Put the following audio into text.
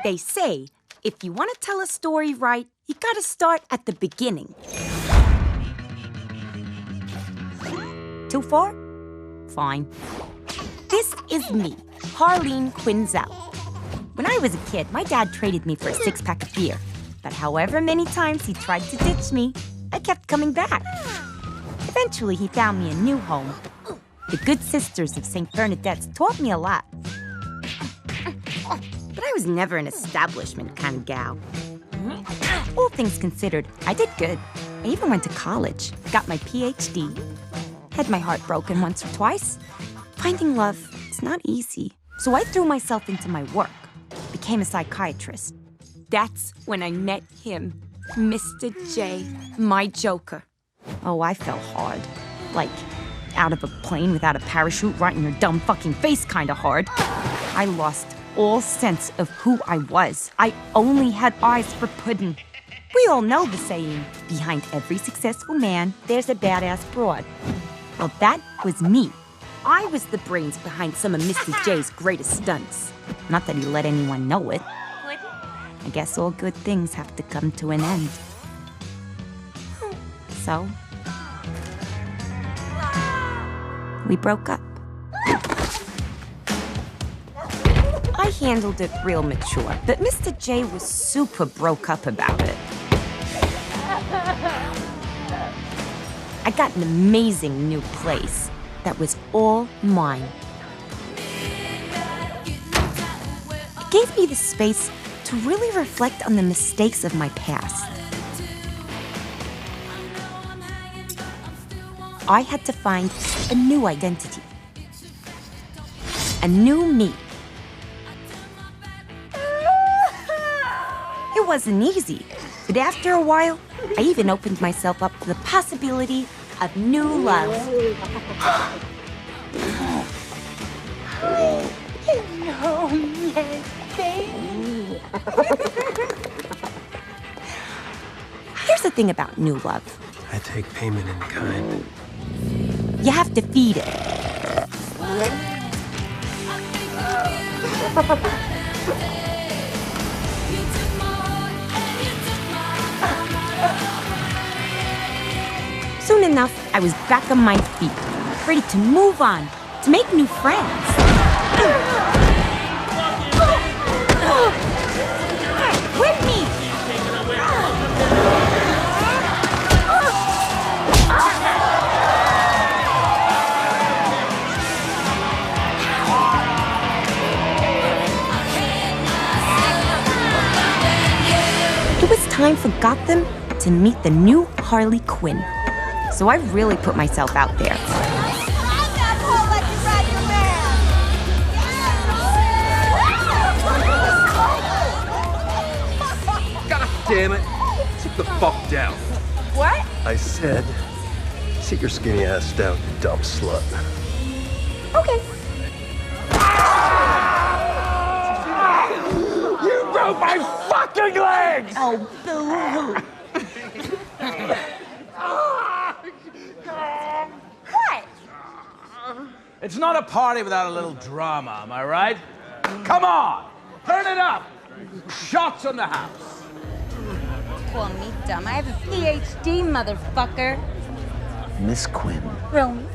They say, if you want to tell a story right, you gotta start at the beginning. Too far? Fine. This is me, Harley Quinn. When I was a kid, my dad traded me for a six-pack of beer. But however many times he tried to ditch me, I kept coming back. Eventually, he found me a new home. The Good Sisters of St. Bernadette's taught me a lot. But I was never an establishment kind of gal. All things considered, I did good. I even went to college, got my PhD. Had my heart broken once or twice. Finding love is not easy. So I threw myself into my work, became a psychiatrist. That's when I met him, Mr. J, my Joker. Oh, I fell hard. Like, out of a plane without a parachute right in your dumb fucking face kind of hard. I lost all sense of who I was. I only had eyes for pudding. We all know the saying, behind every successful man, there's a badass broad. Well, that was me. I was the brains behind some of Mr. J's greatest stunts. Not that he let anyone know it. I guess all good things have to come to an end. So, we broke up. I handled it real mature, but Mr. J was super broke up about it. I got an amazing new place that was all mine. It gave me the space to really reflect on the mistakes of my past. I had to find a new identity. A new me. It wasn't easy, but after a while, I even opened myself up to the possibility of new love. Here's the thing about new love. I take payment in kind. You have to feed it. Soon enough, I was back on my feet, ready to move on, to make new friends. With me! It was time for Gotham to meet the new Harley Quinn. So I really put myself out there. God damn it! Sit the fuck down. What? I said, sit your skinny ass down, you dumb slut. Okay. You broke my fucking legs! Oh, boo-hoo. What? It's not a party without a little drama, am I right? Come on, turn it up. Shots on the house. Call me dumb. I have a PhD, motherfucker. Miss Quinn. Romy.